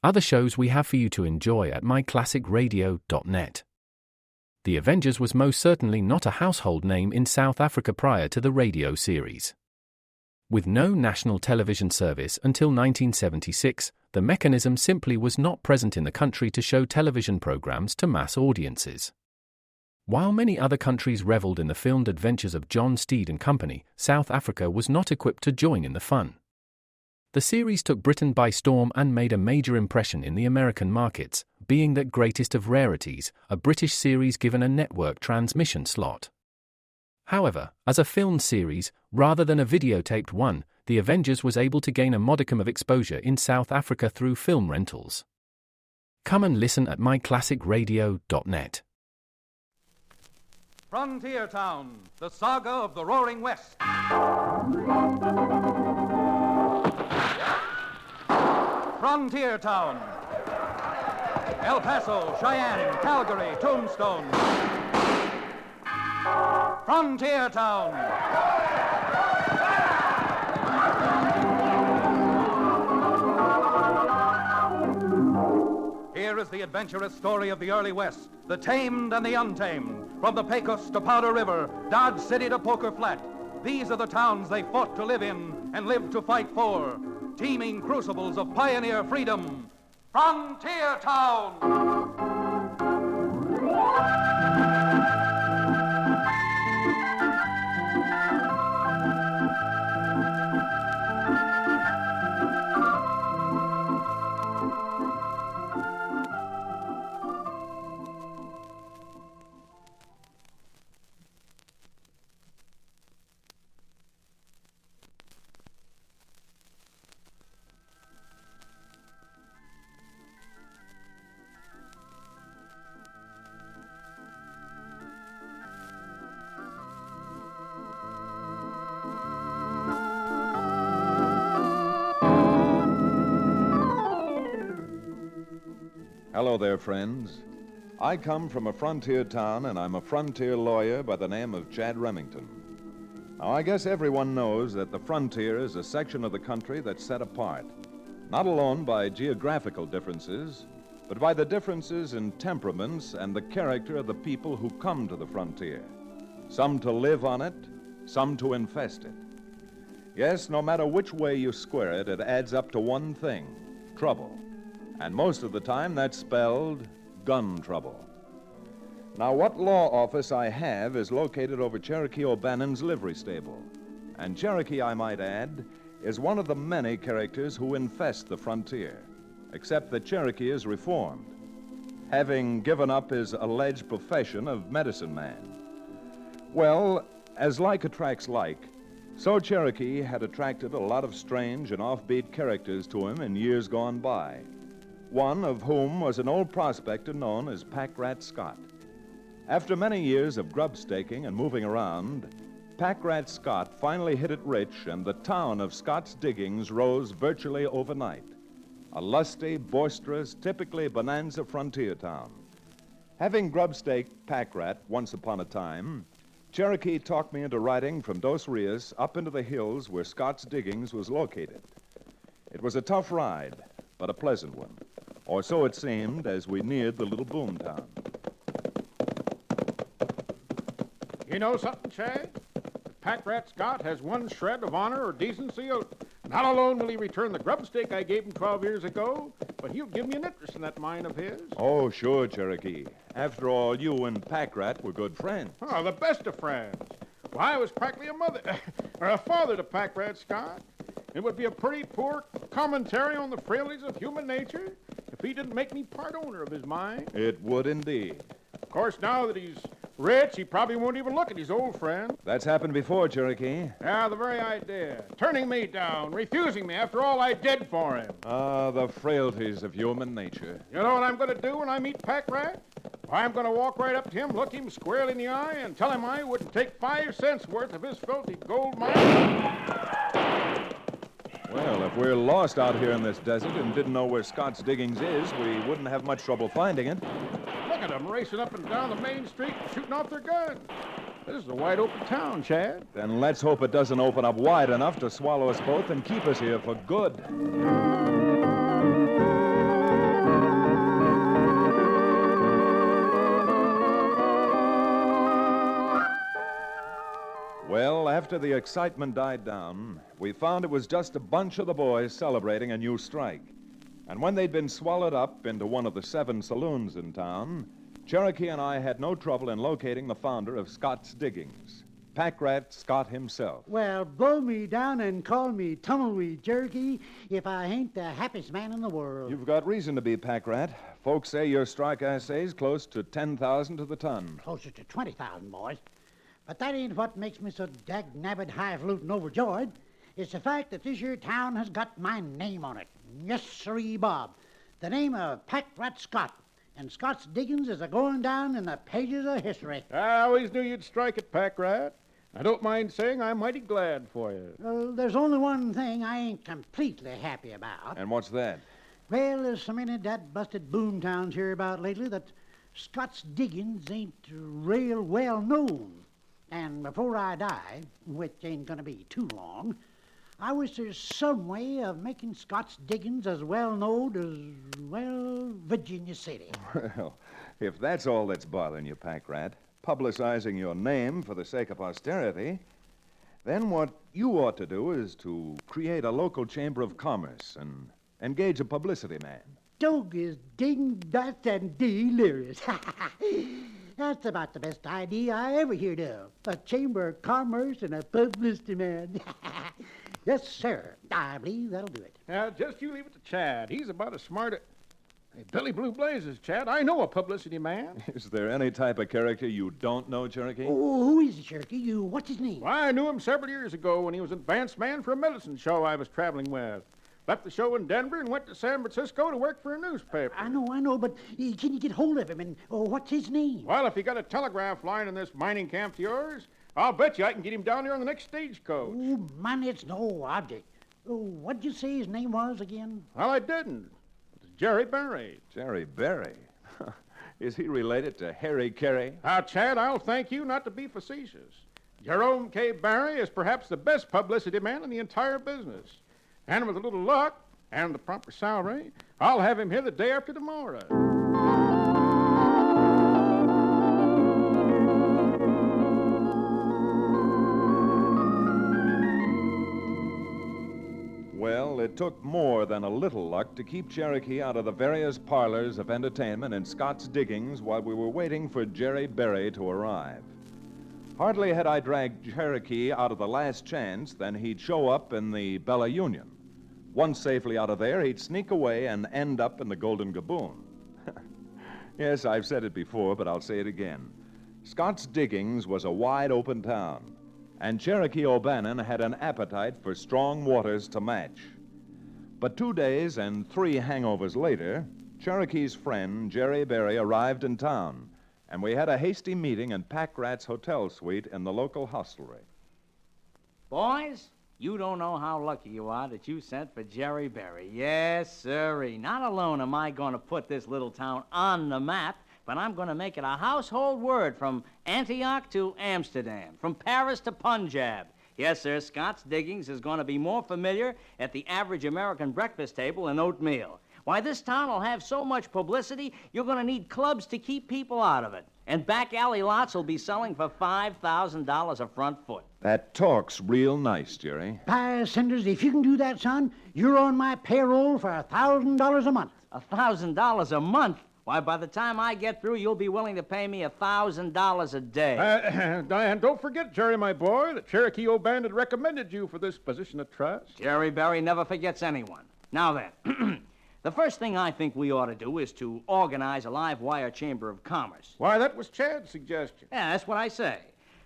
other shows we have for you to enjoy at myclassicradio.net. The Avengers was most certainly not a household name in South Africa prior to the radio series. With no national television service until 1976, the mechanism simply was not present in the country to show television programs to mass audiences. While many other countries reveled in the filmed adventures of John Steed and company, South Africa was not equipped to join in the fun. The series took Britain by storm and made a major impression in the American markets, being that greatest of rarities, a British series given a network transmission slot. However, as a filmed series, rather than a videotaped one, The Avengers was able to gain a modicum of exposure in South Africa through film rentals. Come and listen at myclassicradio.net. Frontier Town, the saga of the Roaring West. Frontier Town. El Paso, Cheyenne, Calgary, Tombstone. Frontier Town. Here is the adventurous story of the early West, the tamed and the untamed, from the Pecos to Powder River, Dodge City to Poker Flat. These are the towns they fought to live in and lived to fight for, teeming crucibles of pioneer freedom. Frontier Town! Hello there, friends. I come from a frontier town, and I'm a frontier lawyer by the name of Chad Remington. Now, I guess everyone knows that the frontier is a section of the country that's set apart, not alone by geographical differences, but by the differences in temperaments and the character of the people who come to the frontier. Some to live on it, some to infest it. Yes, no matter which way you square it, it adds up to one thing: trouble. And most of the time, that's spelled gun trouble. Now, what law office I have is located over Cherokee O'Bannon's livery stable. And Cherokee, I might add, is one of the many characters who infest the frontier, except that Cherokee is reformed, having given up his alleged profession of medicine man. Well, as like attracts like, so Cherokee had attracted a lot of strange and offbeat characters to him in years gone by, one of whom was an old prospector known as Pack Rat Scott. After many years of grub staking and moving around, Pack Rat Scott finally hit it rich, and the town of Scott's Diggings rose virtually overnight. A lusty, boisterous, typically bonanza frontier town. Having grub staked Pack Rat once upon a time, Cherokee talked me into riding from Dos Rios up into the hills where Scott's Diggings was located. It was a tough ride, but a pleasant one. Or so it seemed as we neared the little boom town. You know something, Chad? Pack Rat Scott has one shred of honor or decency. Not alone will he return the grub stake I gave him 12 years ago, but he'll give me an interest in that mine of his. Oh, sure, Cherokee. After all, you and Pack Rat were good friends. Oh, the best of friends. Why, I was practically a mother, or a father to Pack Rat Scott. It would be a pretty poor commentary on the frailties of human nature if he didn't make me part owner of his mine. It would indeed. Of course, now that he's rich, he probably won't even look at his old friend. That's happened before, Cherokee. Yeah, the very idea. Turning me down, refusing me after all I did for him. Ah, the frailties of human nature. You know what I'm going to do when I meet Pack Rat? I'm going to walk right up to him, look him squarely in the eye, and tell him I wouldn't take 5 cents worth of his filthy gold mine. Well, if we're lost out here in this desert and didn't know where Scott's Diggings is, we wouldn't have much trouble finding it. Look at them racing up and down the main street, shooting off their guns. This is a wide open town, Chad. Then let's hope it doesn't open up wide enough to swallow us both and keep us here for good. after the excitement died down, we found it was just a bunch of the boys celebrating a new strike. And when they'd been swallowed up into one of the 7 saloons in town, Cherokee and I had no trouble in locating the founder of Scott's Diggings, Pack Rat Scott himself. Well, blow me down and call me Tumbleweed Cherokee if I ain't the happiest man in the world. You've got reason to be, Pack Rat. Folks say your strike assay's close to 10,000 to the ton. Closer to 20,000, boys. But that ain't what makes me so dag-nabbit highfalutin overjoyed. It's the fact that this here town has got my name on it. Yes, sirree, Bob. The name of Pack Rat Scott. And Scott's Diggings is a-going down in the pages of history. I always knew you'd strike it, Pack Rat. I don't mind saying I'm mighty glad for you. Well, there's only one thing I ain't completely happy about. And what's that? Well, there's so many dat-busted boom towns here about lately that Scott's Diggings ain't real well known. And before I die, which ain't gonna be too long, I wish there's some way of making Scott's Diggings as well known as, well, Virginia City. Well, if that's all that's bothering you, Pack Rat, publicizing your name for the sake of posterity, then what you ought to do is to create a local chamber of commerce and engage a publicity man. Dog is ding-dot and delirious. That's about the best idea I ever heard of. A chamber of commerce and a publicity man. Yes, sir. I believe that'll do it. Now, just you leave it to Chad. He's about as smart as... Hey, Billy Blue Blazes, Chad. I know a publicity man. Is there any type of character you don't know, Cherokee? Oh, who is the Cherokee? What's his name? Well, I knew him several years ago when he was advance man for a medicine show I was traveling with. Left the show in Denver and went to San Francisco to work for a newspaper. I know, but can you get hold of him? And what's his name? Well, if you got a telegraph line in this mining camp of yours, I'll bet you I can get him down there on the next stagecoach. Oh, man, it's no object. Oh, what'd you say his name was again? Well, I didn't. It's Jerry Berry. Jerry Berry? Is he related to Harry Carey? Now, Chad, I'll thank you not to be facetious. Jerome K. Barry is perhaps the best publicity man in the entire business. And with a little luck and the proper salary, I'll have him here the day after tomorrow. Well, it took more than a little luck to keep Cherokee out of the various parlors of entertainment in Scott's Diggings while we were waiting for Jerry Berry to arrive. Hardly had I dragged Cherokee out of the Last Chance than he'd show up in the Bella Union. Once safely out of there, he'd sneak away and end up in the Golden Gaboon. Yes, I've said it before, but I'll say it again. Scott's Diggings was a wide-open town, and Cherokee O'Bannon had an appetite for strong waters to match. But 2 days and 3 hangovers later, Cherokee's friend, Jerry Berry, arrived in town, and we had a hasty meeting in Pack Rat's hotel suite in the local hostelry. Boys, you don't know how lucky you are that you sent for Jerry Berry. Yes, sirree. Not alone am I going to put this little town on the map, but I'm going to make it a household word from Antioch to Amsterdam, from Paris to Punjab. Yes, sir, Scott's Diggings is going to be more familiar at the average American breakfast table than oatmeal. Why, this town will have so much publicity, you're going to need clubs to keep people out of it. And back alley lots will be selling for $5,000 a front foot. That talk's real nice, Jerry. By Cinders, if you can do that, son, you're on my payroll for $1,000 a month. $1,000 a month? Why, by the time I get through, you'll be willing to pay me $1,000 a day. And don't forget, Jerry, my boy, that Cherokee O'Bannon had recommended you for this position of trust. Jerry Berry never forgets anyone. Now then, the first thing I think we ought to do is to organize a live wire chamber of commerce. Why, that was Chad's suggestion. Yeah, that's what I say.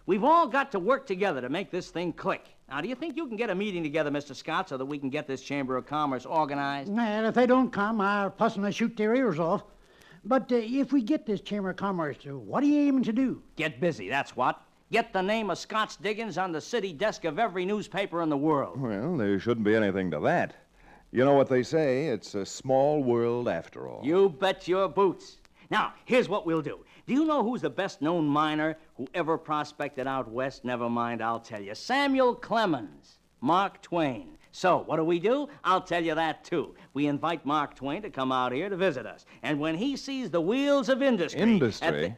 We've all got to work together to make this thing click. Now, do you think you can get a meeting together, Mr. Scott, so that we can get this chamber of commerce organized? And if they don't come, I'll personally shoot their ears off. But if we get this Chamber of Commerce, what are you aiming to do? Get busy, that's what. Get the name of Scott's Diggings on the city desk of every newspaper in the world. Well, there shouldn't be anything to that. You know what they say, it's a small world after all. You bet your boots. Now, here's what we'll do. Do you know who's the best-known miner who ever prospected out west? Never mind, I'll tell you. Samuel Clemens, Mark Twain. So, what do? I'll tell you that, too. We invite Mark Twain to come out here to visit us. And when he sees the wheels of industry... Industry?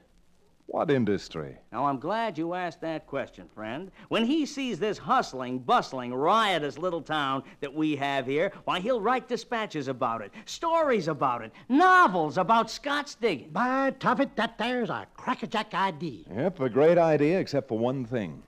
What industry? Now, I'm glad you asked that question, friend. When he sees this hustling, bustling, riotous little town that we have here, why, he'll write dispatches about it, stories about it, novels about Scots digging. By Tuffet, that there's a crackerjack idea. Yep, a great idea, except for one thing.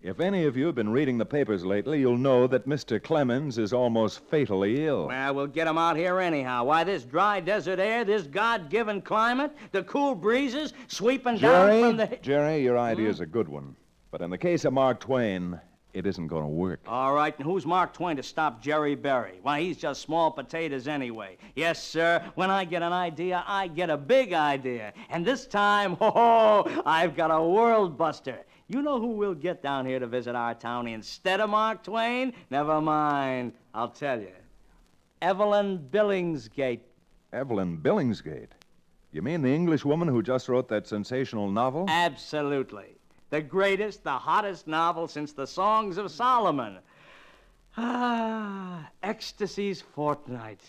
If any of you have been reading the papers lately, you'll know that Mr. Clemens is almost fatally ill. Well, we'll get him out here anyhow. Why, this dry desert air, this God-given climate, the cool breezes sweeping down from the... Jerry, your idea's a good one. But in the case of Mark Twain, it isn't going to work. All right, and who's Mark Twain to stop Jerry Berry? Why, he's just small potatoes anyway. Yes, sir, when I get an idea, I get a big idea. And this time, I've got a world buster. You know who we'll get down here to visit our town instead of Mark Twain? Never mind, I'll tell you. Evelyn Billingsgate. Evelyn Billingsgate? You mean the English woman who just wrote that sensational novel? Absolutely. The greatest, the hottest novel since the Songs of Solomon. Ecstasy's Fortnight.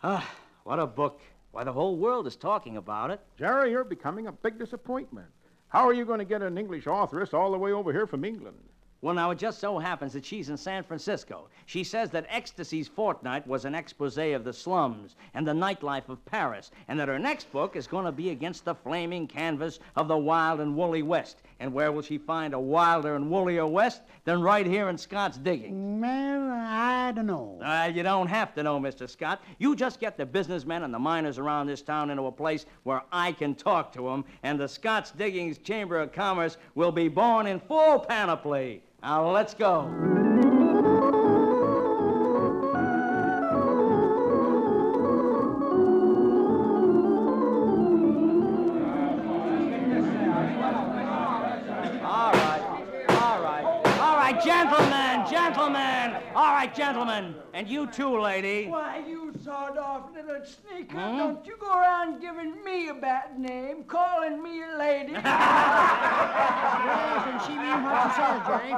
What a book. Why, the whole world is talking about it. Jerry, you're becoming a big disappointment. How are you going to get an English authoress all the way over here from England? Well, now, it just so happens that she's in San Francisco. She says that Ecstasy's Fortnight was an expose of the slums and the nightlife of Paris, and that her next book is going to be against the flaming canvas of the wild and woolly West. And where will she find a wilder and woollier West than right here in Scott's digging? Well, I don't know. You don't have to know, Mr. Scott. You just get the businessmen and the miners around this town into a place where I can talk to them, and the Scott's Diggings Chamber of Commerce will be born in full panoply. Now, let's go. Gentlemen. All right, gentlemen. And you too, lady. Why, you sawed-off little sneaker. Don't you go around giving me a bad name, calling me a lady. Yes, and she means what she says, Jerry.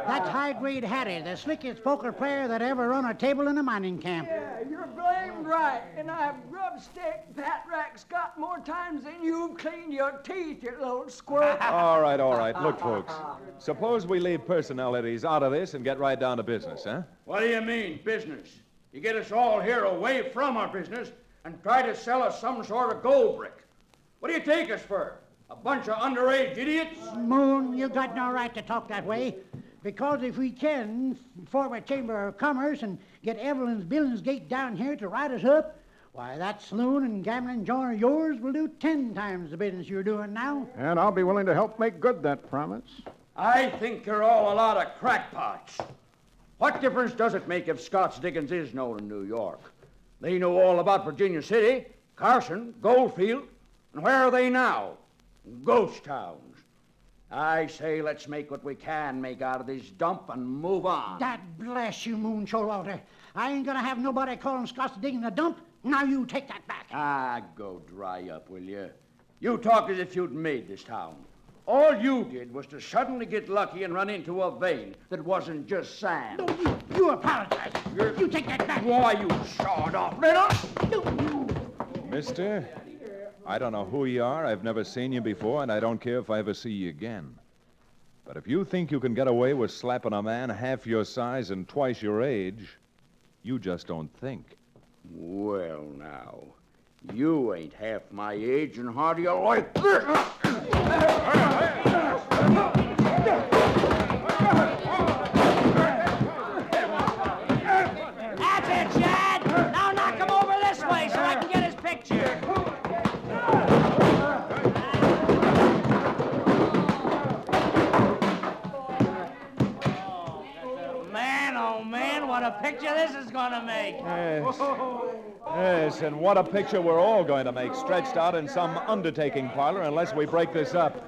That's high-grade Hattie, the slickest poker player that ever run a table in a mining camp. Yeah, you're blamed right. And I've grub stick Pat Rack Scott more times than you've cleaned your teeth, you little squirt. All right. Look, folks, suppose we leave personalities out of this and get right down to business, huh? What do you mean, business? You get us all here away from our business and try to sell us some sort of gold brick. What do you take us for? A bunch of underage idiots? Moon, you got no right to talk that way. Because if we can form a Chamber of Commerce and get Evelyn's Billingsgate down here to write us up, why, that saloon and gambling joint of yours will do 10 times the business you're doing now. And I'll be willing to help make good that promise. I think you're all a lot of crackpots. What difference does it make if Scott's Diggins is known in New York? They know all about Virginia City, Carson, Goldfield, and where are they now? Ghost towns. I say let's make what we can make out of this dump and move on. God bless you, Moon Showalter. I ain't gonna have nobody calling Scott's Digging a dump. Now you take that back. Go dry up, will you? You talk as if you'd made this town. All you did was to suddenly get lucky and run into a vein that wasn't just sand. No, you apologize. You take that back. Why, you sawed-off little... Mister, I don't know who you are. I've never seen you before, and I don't care if I ever see you again. But if you think you can get away with slapping a man half your size and twice your age, you just don't think. Well, now, you ain't half my age, and how do you like this? That's it, Chad. Now knock him over this way so I can get his picture. Man, what a picture this is going to make. Yes, and what a picture we're all going to make, stretched out in some undertaking parlor unless we break this up.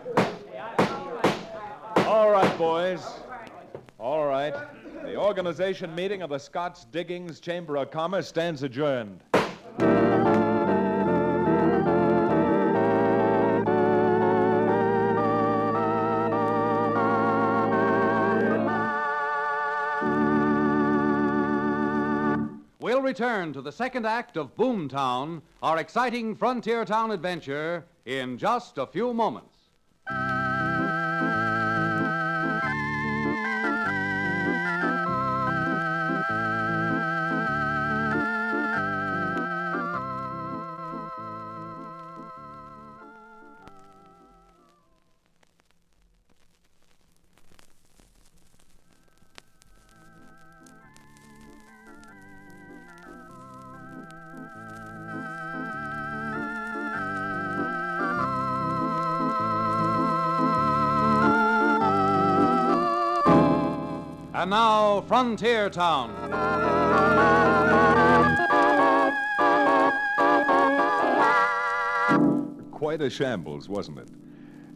All right, boys. All right. The organization meeting of the Scott's Diggings Chamber of Commerce stands adjourned. We'll return to the second act of Boomtown, our exciting frontier town adventure, in just a few moments. And now, Frontier Town. Quite a shambles, wasn't it?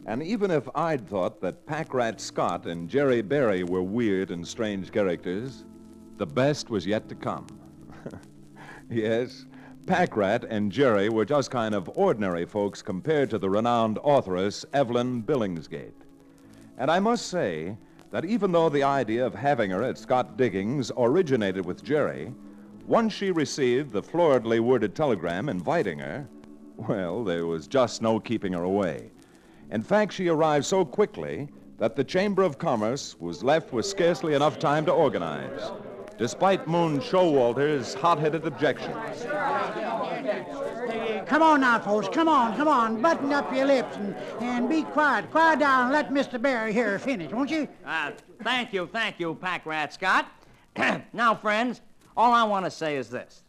And even if I'd thought that Pack Rat Scott and Jerry Berry were weird and strange characters, the best was yet to come. Yes, Pack Rat and Jerry were just kind of ordinary folks compared to the renowned authoress Evelyn Billingsgate. And I must say that even though the idea of having her at Scott Diggings originated with Jerry, once she received the floridly worded telegram inviting her, well, there was just no keeping her away. In fact, she arrived so quickly that the Chamber of Commerce was left with scarcely enough time to organize, despite Moon Showalter's hot-headed objections. Come on now, folks. Come on. Button up your lips and be quiet. Quiet down and let Mr. Barry here finish, won't you? Thank you, Pack Rat Scott. Now, friends, all I want to say is this.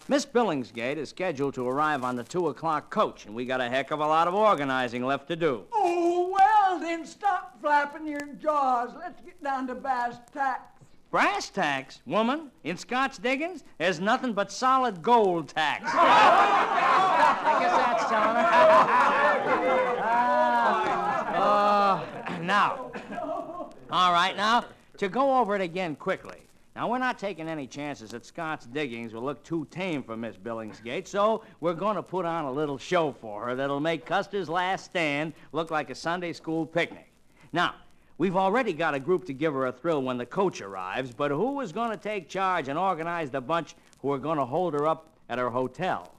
Miss Billingsgate is scheduled to arrive on the 2 o'clock coach, and we got a heck of a lot of organizing left to do. Oh, well, then stop flapping your jaws. Let's get down to brass tacks. Brass tacks, woman, in Scott's Diggings, there's nothing but solid gold tacks. I guess that's telling her. Now, all right, now, to go over it again quickly. Now, we're not taking any chances that Scott's Diggings will look too tame for Miss Billingsgate, so we're going to put on a little show for her that'll make Custer's Last Stand look like a Sunday school picnic. Now, we've already got a group to give her a thrill when the coach arrives, but who is going to take charge and organize the bunch who are going to hold her up at her hotel?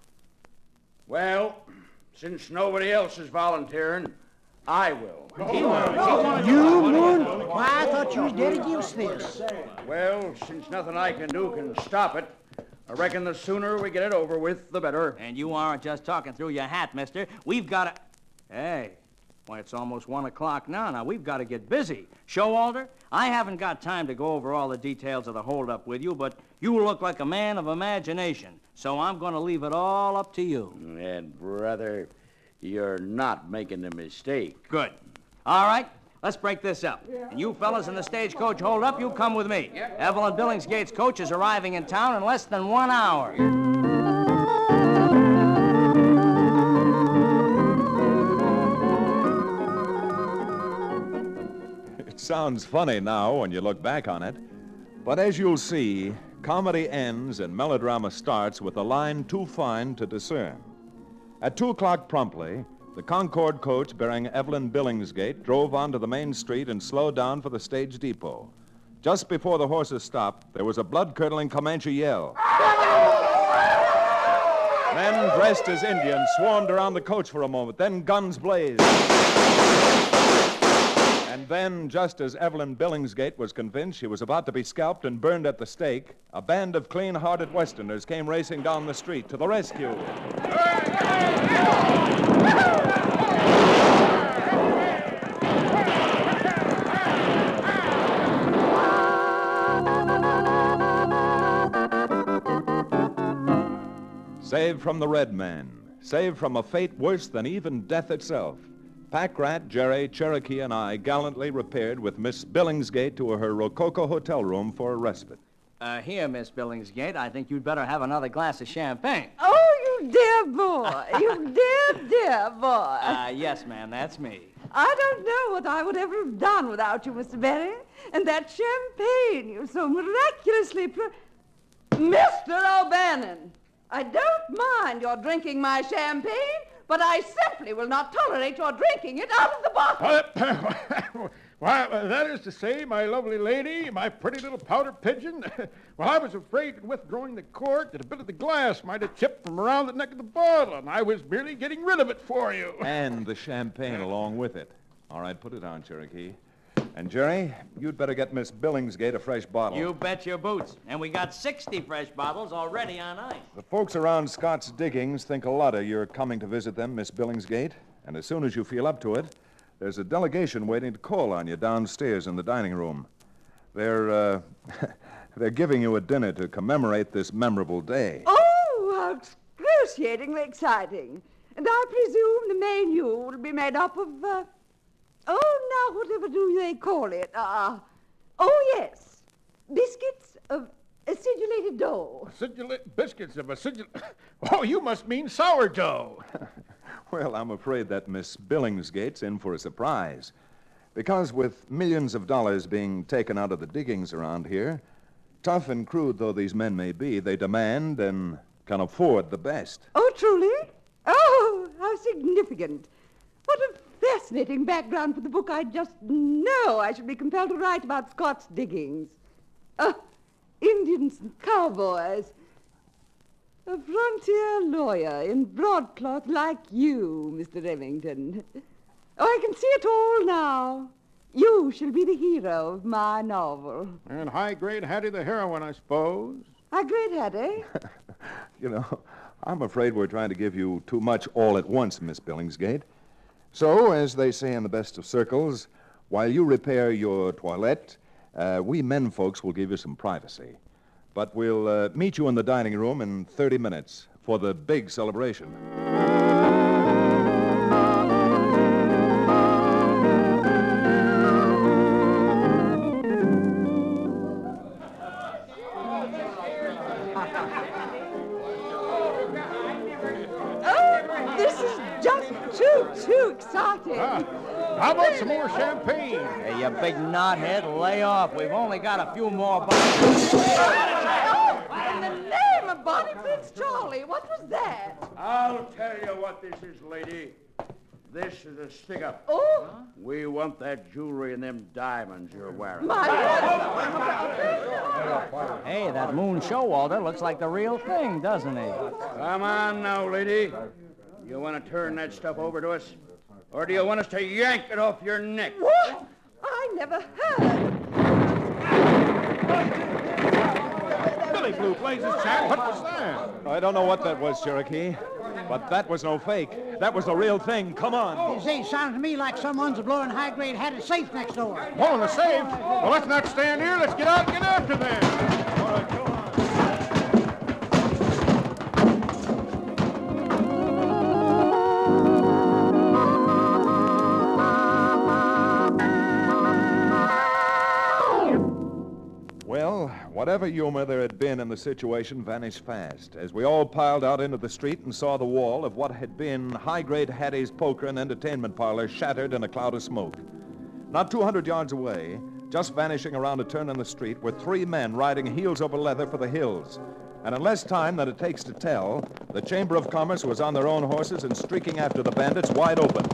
Well, since nobody else is volunteering, I will. You would? Why, I thought you was dead against this. Well, since nothing I can do can stop it, I reckon the sooner we get it over with, the better. And you aren't just talking through your hat, mister. We've got to... Hey, why, it's almost 1 o'clock now. Now, we've got to get busy. Showalter, I haven't got time to go over all the details of the holdup with you, but you look like a man of imagination, so I'm going to leave it all up to you. And, brother, you're not making a mistake. Good. All right, let's break this up. And you fellas in the stagecoach hold up, you come with me. Evelyn Billingsgate's coach is arriving in town in less than 1 hour. It sounds funny now when you look back on it, but as you'll see, comedy ends and melodrama starts with a line too fine to discern. At 2 o'clock promptly, the Concord coach bearing Evelyn Billingsgate drove onto the main street and slowed down for the stage depot. Just before the horses stopped, there was a blood-curdling Comanche yell. Men dressed as Indians swarmed around the coach for a moment, then guns blazed. And then, just as Evelyn Billingsgate was convinced she was about to be scalped and burned at the stake, a band of clean-hearted Westerners came racing down the street to the rescue. Saved from the red man, saved from a fate worse than even death itself, Pack Rat, Jerry, Cherokee, and I gallantly repaired with Miss Billingsgate to her Rococo hotel room for a respite. Here, Miss Billingsgate, I think you'd better have another glass of champagne. Oh, you dear boy. You dear boy. Yes, ma'am, that's me. I don't know what I would ever have done without you, Mr. Berry. And that champagne you so miraculously... Mr. O'Bannon, I don't mind your drinking my champagne, but I simply will not tolerate your drinking it out of the bottle. Why, that is to say, my lovely lady, my pretty little powder pigeon, well, I was afraid in withdrawing the cork that a bit of the glass might have chipped from around the neck of the bottle, and I was merely getting rid of it for you. And the champagne along with it. All right, put it on, Cherokee. And, Jerry, you'd better get Miss Billingsgate a fresh bottle. You bet your boots. And we got 60 fresh bottles already on ice. The folks around Scott's Diggings think a lot of your coming to visit them, Miss Billingsgate. And as soon as you feel up to it, there's a delegation waiting to call on you downstairs in the dining room. They're giving you a dinner to commemorate this memorable day. Oh, how excruciatingly exciting. And I presume the menu will be made up of, now, whatever do they call it? Oh, yes, biscuits of acidulated dough. Biscuits of acidulated... Oh, you must mean sourdough. Well, I'm afraid that Miss Billingsgate's in for a surprise. Because with millions of dollars being taken out of the diggings around here, tough and crude though these men may be, they demand and can afford the best. Oh, truly? Oh, how significant. What a fascinating background for the book I just know I should be compelled to write about Scott's diggings. Indians and cowboys. A frontier lawyer in broadcloth like you, Mr. Remington. Oh, I can see it all now. You shall be the hero of my novel. And high-grade Hattie the heroine, I suppose. High-grade Hattie? You know, I'm afraid we're trying to give you too much all at once, Miss Billingsgate. So, as they say in the best of circles, while you repair your toilette, we men folks will give you some privacy. But we'll meet you in the dining room in 30 minutes for the big celebration. Oh, this is just too exciting. How about some more champagne? Hey, you big knothead, lay off. We've only got a few more bottles. Oh, in the name of Bonnie Prince Charlie, what was that? I'll tell you what this is, lady. This is a stick-up. Oh, We want that jewelry and them diamonds you're wearing. my Hey, that Moon Showalter looks like the real thing, doesn't he? Come on now, lady. You want to turn that stuff over to us? Or do you want us to yank it off your neck? What? I never heard. Billy Blue Blazes, Jack, what was that? I don't know what that was, Cherokee, but that was no fake. That was the real thing. Come on. Say, sounds to me like someone's blowing high-grade Hattie's safe next door. Oh, in the safe? Well, let's not stand here. Let's get out and get after them. All right, come on. Well, whatever humor there had been in the situation vanished fast as we all piled out into the street and saw the wall of what had been high-grade Hattie's poker and entertainment parlor shattered in a cloud of smoke. Not 200 yards away, just vanishing around a turn in the street, were three men riding heels over leather for the hills. And in less time than it takes to tell, the Chamber of Commerce was on their own horses and streaking after the bandits wide open.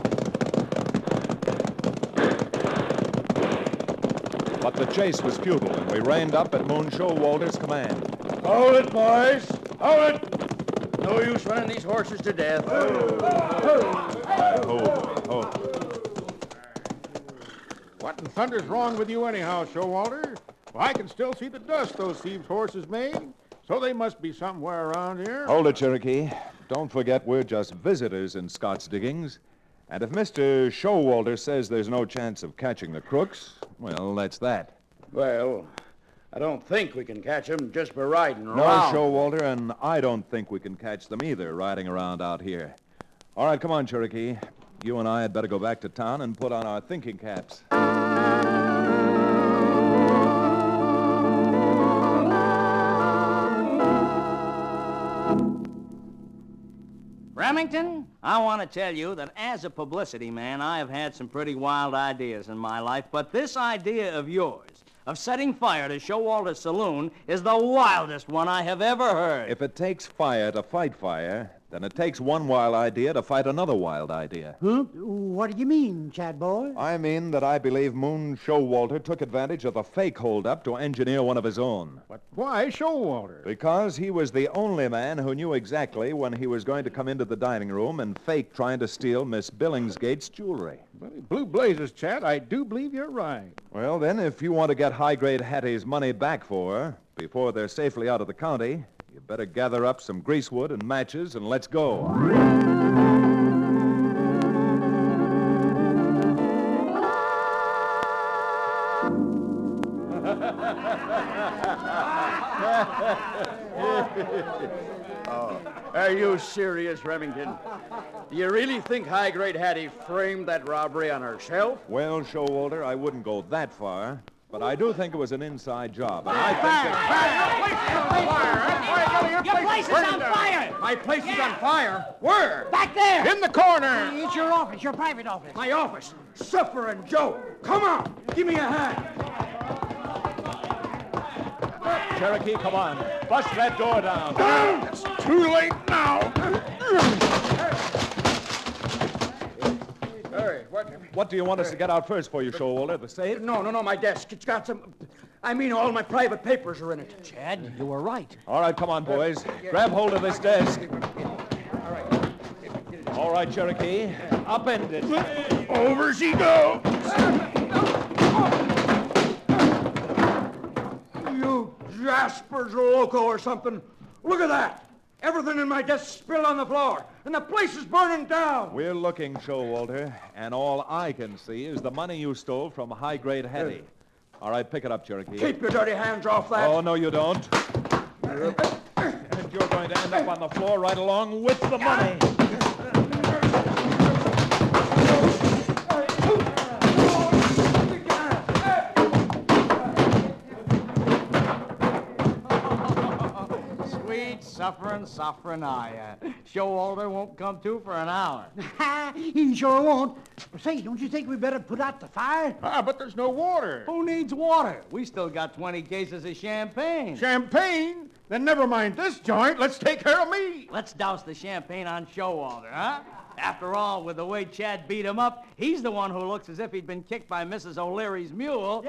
But the chase was futile, and we reined up at Moon Showalter's command. Hold it, boys. Hold it. No use running these horses to death. What in thunder's wrong with you anyhow, Showalter? Well, I can still see the dust those thieves' horses made, so they must be somewhere around here. Hold it, Cherokee. Don't forget we're just visitors in Scott's diggings. And if Mr. Showalter says there's no chance of catching the crooks, well, that's that. Well, I don't think we can catch them just by riding No, around. Showalter, and I don't think we can catch them either riding around out here. All right, come on, Cherokee. You and I had better go back to town and put on our thinking caps. Remington, I want to tell you that as a publicity man, I have had some pretty wild ideas in my life, but this idea of yours, of setting fire to Showalter's saloon, is the wildest one I have ever heard. If it takes fire to fight fire, then it takes one wild idea to fight another wild idea. Huh? What do you mean, Chad boy? I mean that I believe Moon Showalter took advantage of the fake holdup to engineer one of his own. But why Showalter? Because he was the only man who knew exactly when he was going to come into the dining room and fake trying to steal Miss Billingsgate's jewelry. Billy Blue Blazes, Chad, I do believe you're right. Well, then, if you want to get high-grade Hattie's money back for her before they're safely out of the county, you better gather up some greasewood and matches and let's go. Are you serious, Remington? Do you really think high-grade Hattie framed that robbery on herself? Well, Showalter, I wouldn't go that far. But I do think it was an inside job. And I think Your place is on fire! My place is on fire? Where? Back there! In the corner! It's your office, your private office. My office. Suffering Joe. Come on. Give me a hand. Cherokee, come on. Bust that door down. It's too late now. Hey, What do you want us to get out first for you, Showalter? The safe? No, my desk. It's got some... I mean, all my private papers are in it. Chad, you were right. All right, come on, boys. Grab hold of this desk. All right, Cherokee. Upend it. Over she goes. You Jaspers Loco or something. Look at that. Everything in my desk spilled on the floor, and the place is burning down. We're looking, Showalter, and all I can see is the money you stole from high-grade Hetty. All right, pick it up, Cherokee. Keep your dirty hands off that. Oh, no, you don't. And you're going to end up on the floor right along with the money. Sweet suffering I. Showalter won't come to for an hour. He sure won't. Say, don't you think we better put out the fire? But there's no water. Who needs water? We still got 20 cases of champagne. Champagne? Then never mind this joint. Let's take care of me. Let's douse the champagne on Showalter, huh? After all, with the way Chad beat him up, he's the one who looks as if he'd been kicked by Mrs. O'Leary's mule.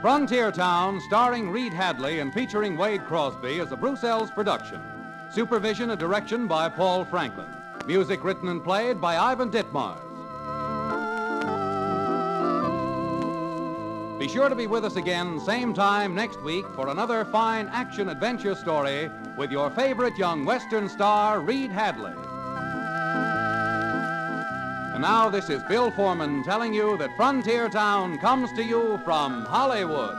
Frontier Town, starring Reed Hadley and featuring Wade Crosby, is a Bruce Ells production. Supervision and direction by Paul Franklin. Music written and played by Ivan Ditmars. Be sure to be with us again, same time next week, for another fine action-adventure story with your favorite young Western star, Reed Hadley. And now this is Bill Foreman telling you that Frontier Town comes to you from Hollywood.